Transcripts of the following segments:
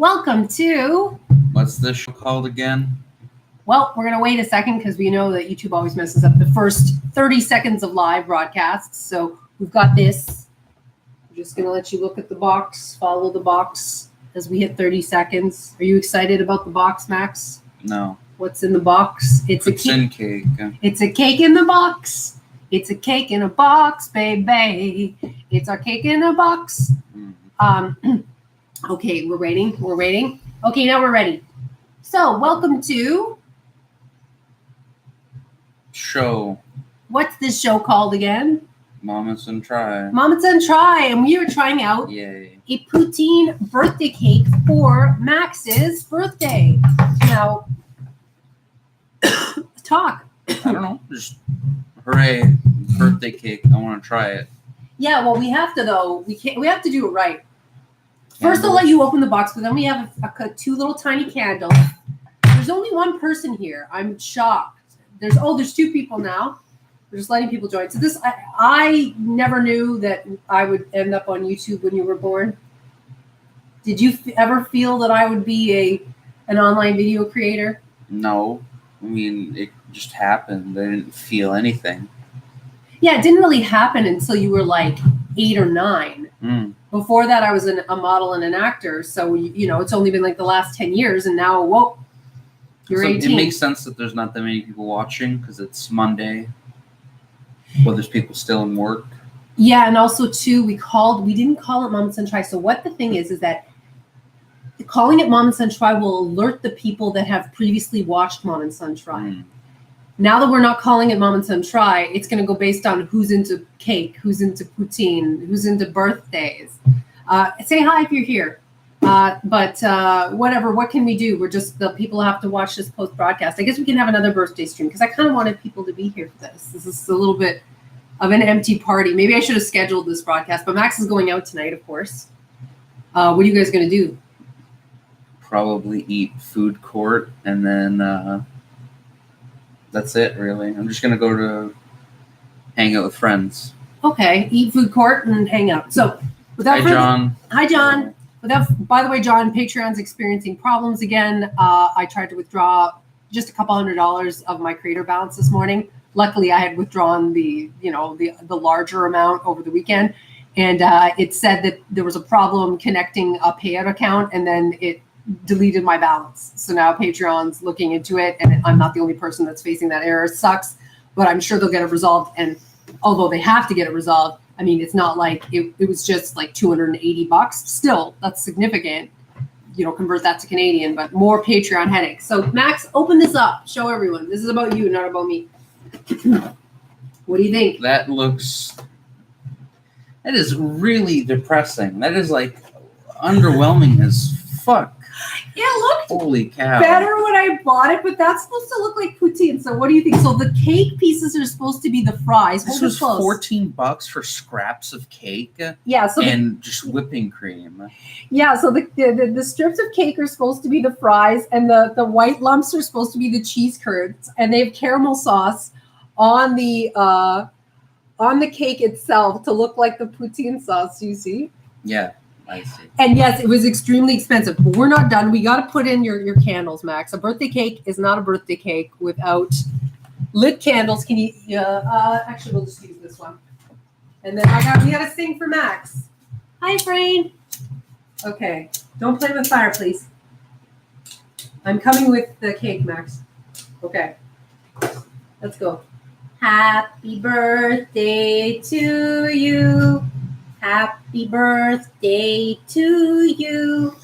Welcome to... What's this show called again? Well, we're going to wait a second because we know that YouTube always messes up the first 30 seconds of live broadcasts. So we've got this. I'm just going to let you look at the box, follow the box as we hit 30 seconds. Are you excited about the box, Max? No. What's in the box? It's a cake. It's a cake in the box. It's a cake in a box, baby. It's our cake in a box. Okay, we're waiting. Okay, now we're ready. So, welcome to... Show. What's this show called again? Mamas and Try. Mamas and Try. And we are trying out Yay. a poutine birthday cake for Max's birthday. Now, talk. I don't know. Just hooray. Birthday cake. I want to try it. Yeah, well, we have to, though. We have to do it right. First, I'll let you open the box, but then we have two little tiny candles. There's only one person here. I'm shocked. There's two people now. We're just letting people join. So this, I never knew that I would end up on YouTube when you were born. Did you ever feel that I would be an online video creator? No. I mean, it just happened. I didn't feel anything. Yeah, it didn't really happen until you were like 8 or 9. Before that, I was a model and an actor. So, it's only been like the last 10 years. And now, whoa, you're 18. It makes sense that there's not that many people watching because it's Monday. Well, there's people still in work. Yeah, and also, too, we didn't call it Mamas and Try. So what the thing is that calling it Mamas and Try will alert the people that have previously watched Mamas and Try. Now that we're not calling it Mamas and Try, it's going to go based on who's into cake, who's into poutine, who's into birthdays. Say hi if you're here. But whatever, what can we do? The people have to watch this post-broadcast. I guess we can have another birthday stream because I kind of wanted people to be here for this. This is a little bit of an empty party. Maybe I should have scheduled this broadcast, but Max is going out tonight, of course. What are you guys going to do? Probably eat food court and then... that's it, really. I'm just going to go to hang out with friends. Okay, eat food court and hang out. So, John. Hi, John. By the way, John, Patreon's experiencing problems again. I tried to withdraw just a couple $100 of my creator balance this morning. Luckily, I had withdrawn the larger amount over the weekend, and it said that there was a problem connecting a payout account, and then it deleted my balance. So now Patreon's looking into it, and I'm not the only person that's facing that error. It sucks, but I'm sure they'll get it resolved. And although they have to get it resolved, I mean, it's not like it was just like $280. Still, that's significant. Convert that to Canadian, but more Patreon headaches. So Max, open this up. Show everyone. This is about you, not about me. What do you think? That is really depressing. That is like underwhelming as fuck. It looked holy cow better when I bought it, but that's supposed to look like poutine. So what do you think? So the cake pieces are supposed to be the fries. This was $14 for scraps of cake. Yeah, and just whipping cream. Yeah, so the strips of cake are supposed to be the fries, and the white lumps are supposed to be the cheese curds, and they have caramel sauce on the cake itself to look like the poutine sauce. Do you see? Yeah. I see. And yes, it was extremely expensive, but we're not done. We got to put in your candles, Max. A birthday cake is not a birthday cake without lit candles. Can you? Actually, we'll just use this one. And then we got to sing for Max. Hi, Frayne. Okay, don't play with fire, please. I'm coming with the cake, Max. Okay, let's go. Happy birthday to you. Happy birthday to you.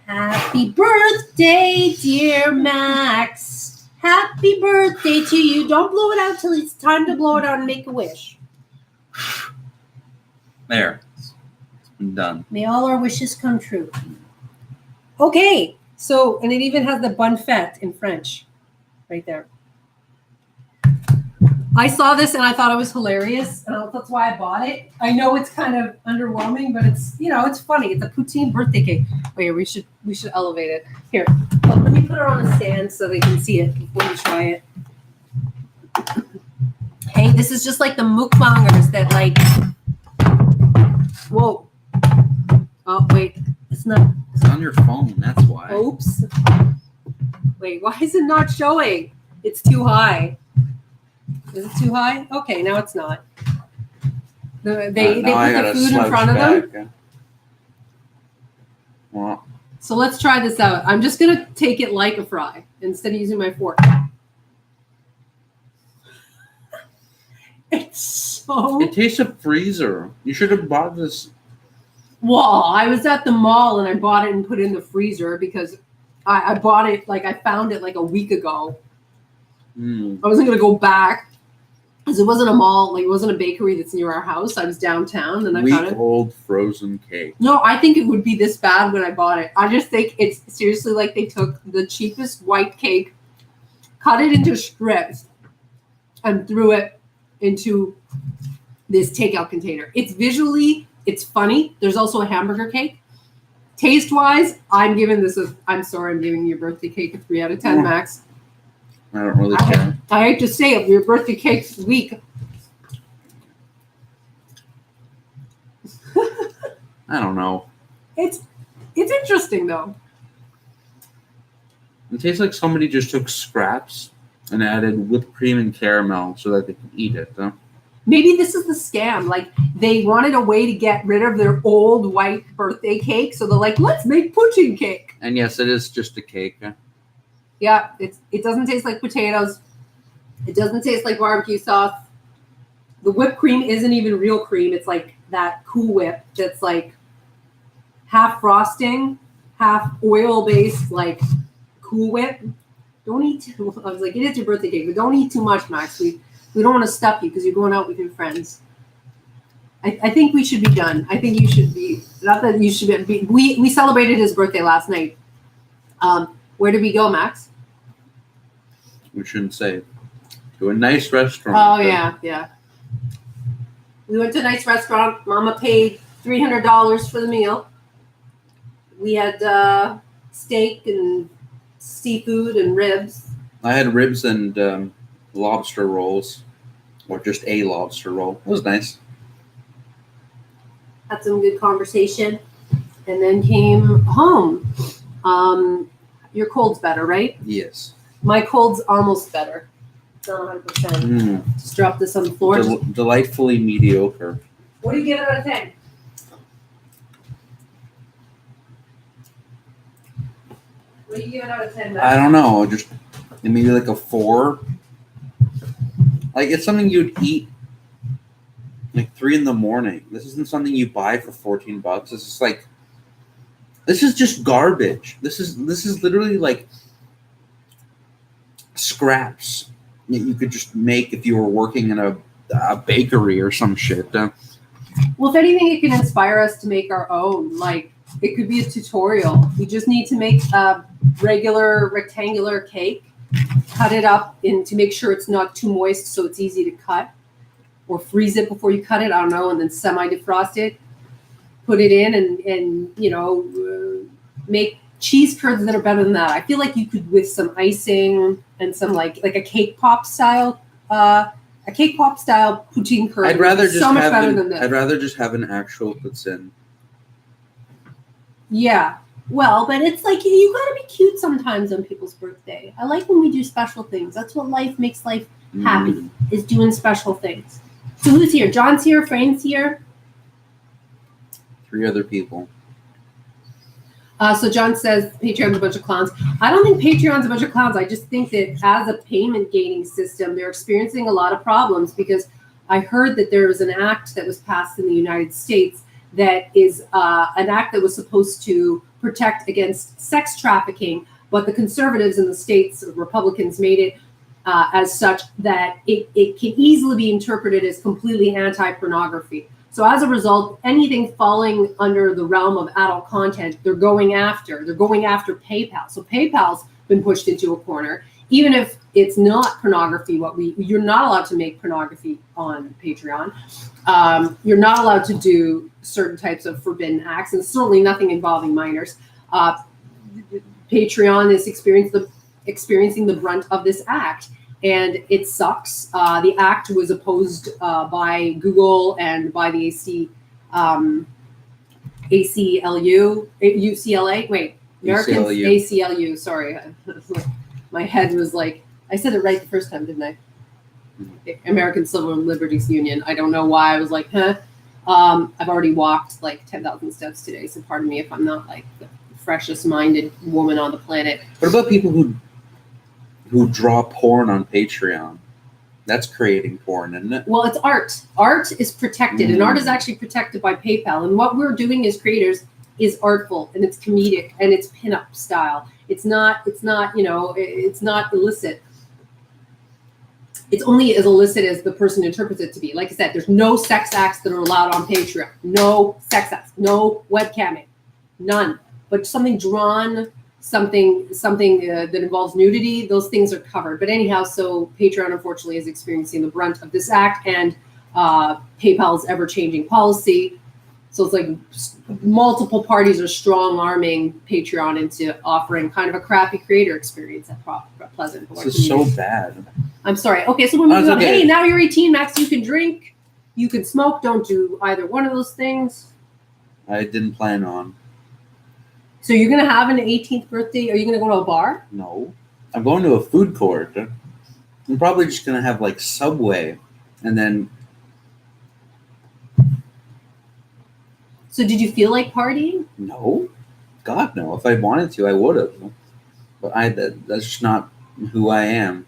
Happy birthday, dear Max. Happy birthday to you. Don't blow it out till it's time to blow it out and make a wish. There. It's been done. May all our wishes come true. Okay. So, and it even has the bonne fête in French right there. I saw this and I thought it was hilarious, and that's why I bought it. I know it's kind of underwhelming, but it's funny. It's a poutine birthday cake. Wait, we should elevate it. Here, let me put it on a stand so they can see it before we try it. Hey, this is just like the mukbangers that like. Whoa. Oh wait, it's not. It's on your phone. That's why. Oops. Wait, why is it not showing? It's too high. Is it too high? Okay, now it's not. They put the food in front of them. Well, so let's try this out. I'm just going to take it like a fry instead of using my fork. It's so... It tastes of freezer. You should have bought this. Well, I was at the mall and I bought it and put it in the freezer because I bought it, like I found it like a week ago. I wasn't going to go back because it wasn't a mall, like it wasn't a bakery that's near our house. I was downtown and I found it. Week-old frozen cake. No, I think it would be this bad when I bought it. I just think it's seriously like they took the cheapest white cake, cut it into strips, and threw it into this takeout container. It's visually, it's funny. There's also a hamburger cake. Taste-wise, I'm giving this a, I'm sorry, I'm giving your birthday cake a 3 out of 10, Max. I don't really care. I hate to say it, your birthday cake's weak. I don't know. It's interesting though. It tastes like somebody just took scraps and added whipped cream and caramel so that they could eat it. Huh? Maybe this is the scam. Like they wanted a way to get rid of their old white birthday cake, so they're like, let's make Poutine cake. And yes, it is just a cake. Huh? Yeah, it doesn't taste like potatoes. It doesn't taste like barbecue sauce. The whipped cream isn't even real cream. It's like that Cool Whip that's like half frosting, half oil-based, like Cool Whip. Don't eat too. I was like, it is your birthday cake, but don't eat too much, Max. We don't want to stuff you because you're going out with your friends. I think we should be done. I think you should be. Not that you should be. We celebrated his birthday last night. Where did we go, Max? We shouldn't say. To a nice restaurant. Oh, yeah. We went to a nice restaurant. Mama paid $300 for the meal. We had steak and seafood and ribs. I had ribs and lobster rolls. Or just a lobster roll. It was nice. Had some good conversation. And then came home. Your cold's better, right? Yes. My cold's almost better. It's not 100%. Just drop this on the floor. Delightfully mediocre. What do you give it out of 10? What do you give it out of 10? I don't know. Just maybe like a 4. Like it's something you'd eat like 3 a.m. This isn't something you buy for $14. This is like, this is just garbage. This is literally like scraps that you could just make if you were working in a bakery or some shit. Well, if anything, it can inspire us to make our own. Like, it could be a tutorial. We just need to make a regular rectangular cake, cut it up to make sure it's not too moist so it's easy to cut, or freeze it before you cut it, I don't know, and then semi-defrost it. Put it in and make cheese curds that are better than that. I feel like you could, with some icing and some like a cake pop style poutine curd. I'd rather just so much better than this. I'd rather just have an actual poutine. Yeah. Well, but it's like you gotta be cute sometimes on people's birthday. I like when we do special things. That's what makes life happy, is doing special things. So who's here? John's here, Frank's here. 3 other people. So John says Patreon's a bunch of clowns. I don't think Patreon's a bunch of clowns. I just think that as a payment gating system, they're experiencing a lot of problems because I heard that there was an act that was passed in the United States that is an act that was supposed to protect against sex trafficking, but the conservatives in the states, Republicans, made it as such that it can easily be interpreted as completely anti-pornography. So as a result, anything falling under the realm of adult content, they're going after. They're going after PayPal. So PayPal's been pushed into a corner. Even if it's not pornography, you're not allowed to make pornography on Patreon. You're not allowed to do certain types of forbidden acts, and certainly nothing involving minors. Patreon is experiencing the brunt of this act. And it sucks. The act was opposed by Google and by the AC ACLU, UCLA. Wait, Americans ACLU. ACLU. Sorry, my head was like, I said it right the first time, didn't I? American Civil Liberties Union. I don't know why I was like, huh. I've already walked like 10,000 steps today, so pardon me if I'm not like the freshest minded woman on the planet. What about people who draw porn on Patreon? That's creating porn, isn't it? Well, it's art. Art is protected, and art is actually protected by PayPal. And what we're doing as creators is artful, and it's comedic, and it's pinup style. It's not, you know, it's not illicit. It's only as illicit as the person interprets it to be. Like I said, there's no sex acts that are allowed on Patreon. No sex acts. No webcamming. None. But something drawn, something that involves nudity, those things are covered. But anyhow, so Patreon, unfortunately, is experiencing the brunt of this act and PayPal's ever-changing policy. So it's like multiple parties are strong-arming Patreon into offering kind of a crappy creator experience at Pleasant. This is so bad. I'm sorry. Okay, so we're moving on. Okay. Hey, now you're 18, Max. You can drink. You can smoke. Don't do either one of those things. I didn't plan on. So you're going to have an 18th birthday? Are you going to go to a bar? No. I'm going to a food court. I'm probably just going to have like Subway and then... So did you feel like partying? No. God, no. If I wanted to, I would have. But that's just not who I am.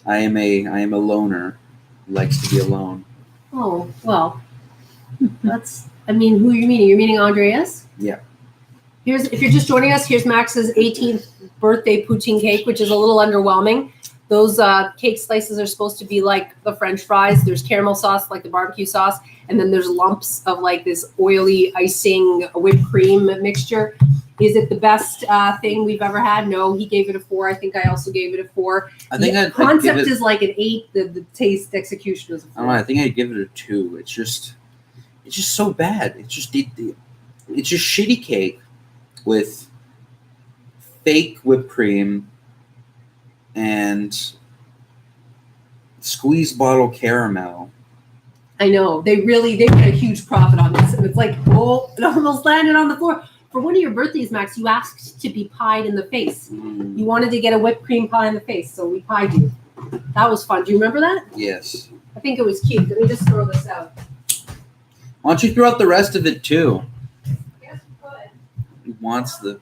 I am a loner who likes to be alone. Oh, well. That's, I mean, who are you meeting? You're meeting Andreas? Yeah. If you're just joining us, here's Max's 18th birthday poutine cake, which is a little underwhelming. Those cake slices are supposed to be like the French fries. There's caramel sauce, like the barbecue sauce, and then there's lumps of like this oily icing whipped cream mixture. Is it the best thing we've ever had? No, he gave it a 4. I think I also gave it a 4. I think the concept is like an 8. The taste execution is a 4. I don't know. I think I'd give it a 2. It's just so bad. It's just shitty cake with fake whipped cream and squeeze bottle caramel. I know. They made a huge profit on this. And it's like, oh, it almost landed on the floor. For one of your birthdays, Max, you asked to be pied in the face. You wanted to get a whipped cream pie in the face, so we pied you. That was fun. Do you remember that? Yes. I think it was cute. Let me just throw this out. Why don't you throw out the rest of it too? Yes, you could. He wants the...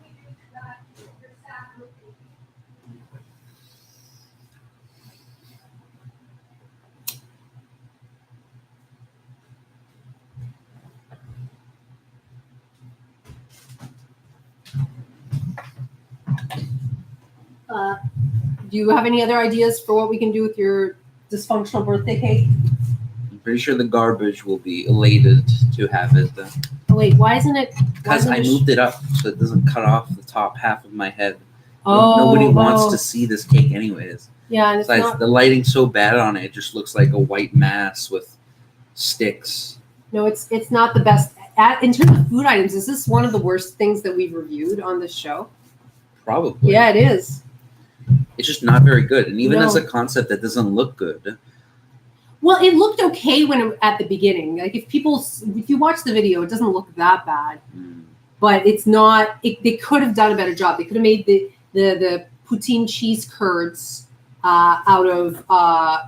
Do you have any other ideas for what we can do with your dysfunctional birthday cake? I'm pretty sure the garbage will be elated to have it. Oh, wait, why isn't it? Because I moved it up so it doesn't cut off the top half of my head. Oh, Nobody wants to see this cake anyways. Yeah, and it's Besides, not. the lighting's so bad on it, it just looks like a white mass with sticks. No, it's not the best. In terms of food items, is this one of the worst things that we've reviewed on this show? Probably. Yeah, it is. It's just not very good. And even No. as a concept that doesn't look good. Well, it looked okay at the beginning. Like if you watch the video, it doesn't look that bad. But it's not. They could have done a better job. They could have made the poutine cheese curds out of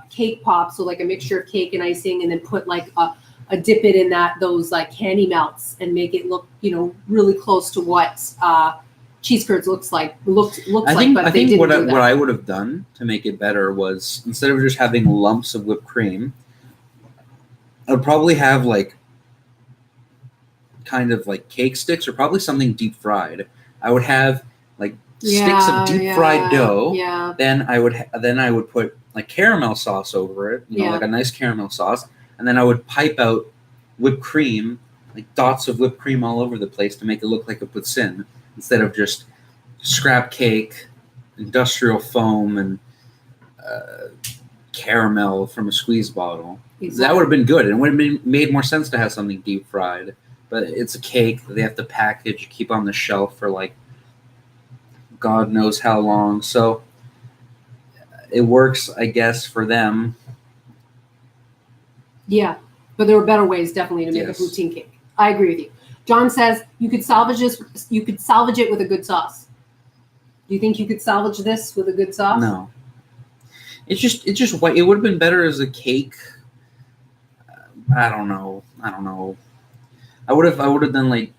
cake pops, so like a mixture of cake and icing, and then put like a dip it in those like candy melts and make it look really close to what cheese curds looks like. But I they think didn't what do that. I would have done to make it better was, instead of just having lumps of whipped cream, I would probably have like kind of like cake sticks or probably something deep fried. I would have like sticks of deep fried dough. Yeah. Then I would put like caramel sauce over it, like a nice caramel sauce, and then I would pipe out whipped cream, like dots of whipped cream all over the place to make it look like a poutine, instead of just scrap cake, industrial foam, and caramel from a squeeze bottle. Exactly. That would have been good, and it would have made more sense to have something deep fried. But it's a cake that they have to package, keep on the shelf for like God knows how long. So it works, I guess, for them. Yeah, but there were better ways definitely to make a poutine cake. I agree with you. John says you could salvage this. You could salvage it with a good sauce. Do you think you could salvage this with a good sauce? No. It's just white. It would have been better as a cake. I don't know. I would have done like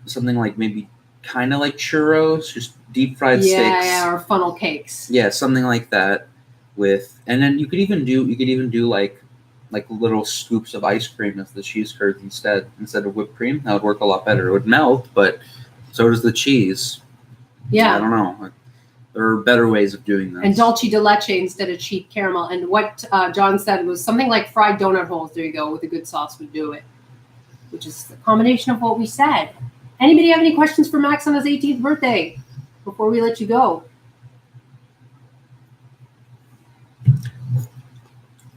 something like maybe kind of like churros, just deep fried steaks. Yeah, or funnel cakes. Yeah, something like that. And then you could even do like little scoops of ice cream as the cheese curds instead of whipped cream. That would work a lot better. It would melt, but so does the cheese. Yeah. I don't know. There are better ways of doing this. And dulce de leche instead of cheap caramel. And what John said was something like fried donut holes. There you go, with a good sauce would do it. Which is a combination of what we said. Anybody have any questions for Max on his 18th birthday before we let you go?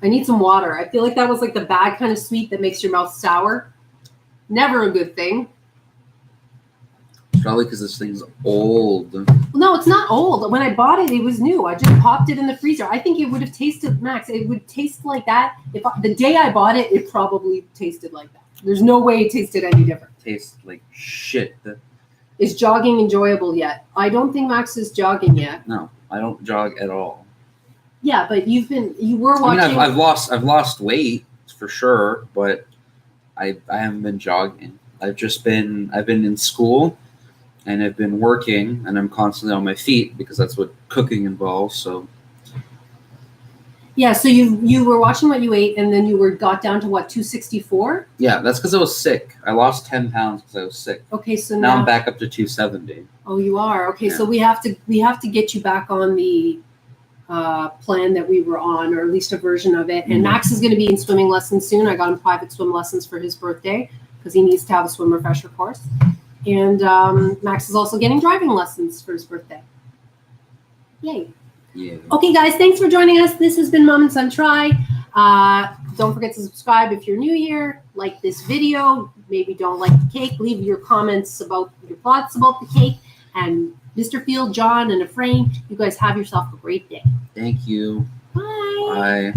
I need some water. I feel like that was like the bad kind of sweet that makes your mouth sour. Never a good thing. Probably because this thing's old. Well, no, it's not old. When I bought it, it was new. I just popped it in the freezer. I think it would have tasted, Max, it would taste like that. The day I bought it, it probably tasted like that. There's no way it tasted any different. Tastes like shit. Is jogging enjoyable yet? I don't think Max is jogging yet. No, I don't jog at all. Yeah, but you were watching. I mean, I've lost weight for sure, but I haven't been jogging. I've been in school, and I've been working, and I'm constantly on my feet because that's what cooking involves. So. Yeah, so you were watching what you ate, and then you got down to what, 264? Yeah, that's because I was sick. I lost 10 pounds because I was sick. Okay, so now I'm back up to 270. Oh, you are? Okay, yeah. So we have to get you back on the plan that we were on, or at least a version of it. And Max is going to be in swimming lessons soon. I got him private swim lessons for his birthday because he needs to have a swim refresher course. And Max is also getting driving lessons for his birthday. Yay. Yeah. Okay, guys, thanks for joining us. This has been Mom and Son Try. Don't forget to subscribe if you're new here. Like this video. Maybe don't like the cake. Leave your comments about your thoughts about the cake. And Mr. Field, John, and Efrain, you guys have yourself a great day. Thank you. Bye. Bye.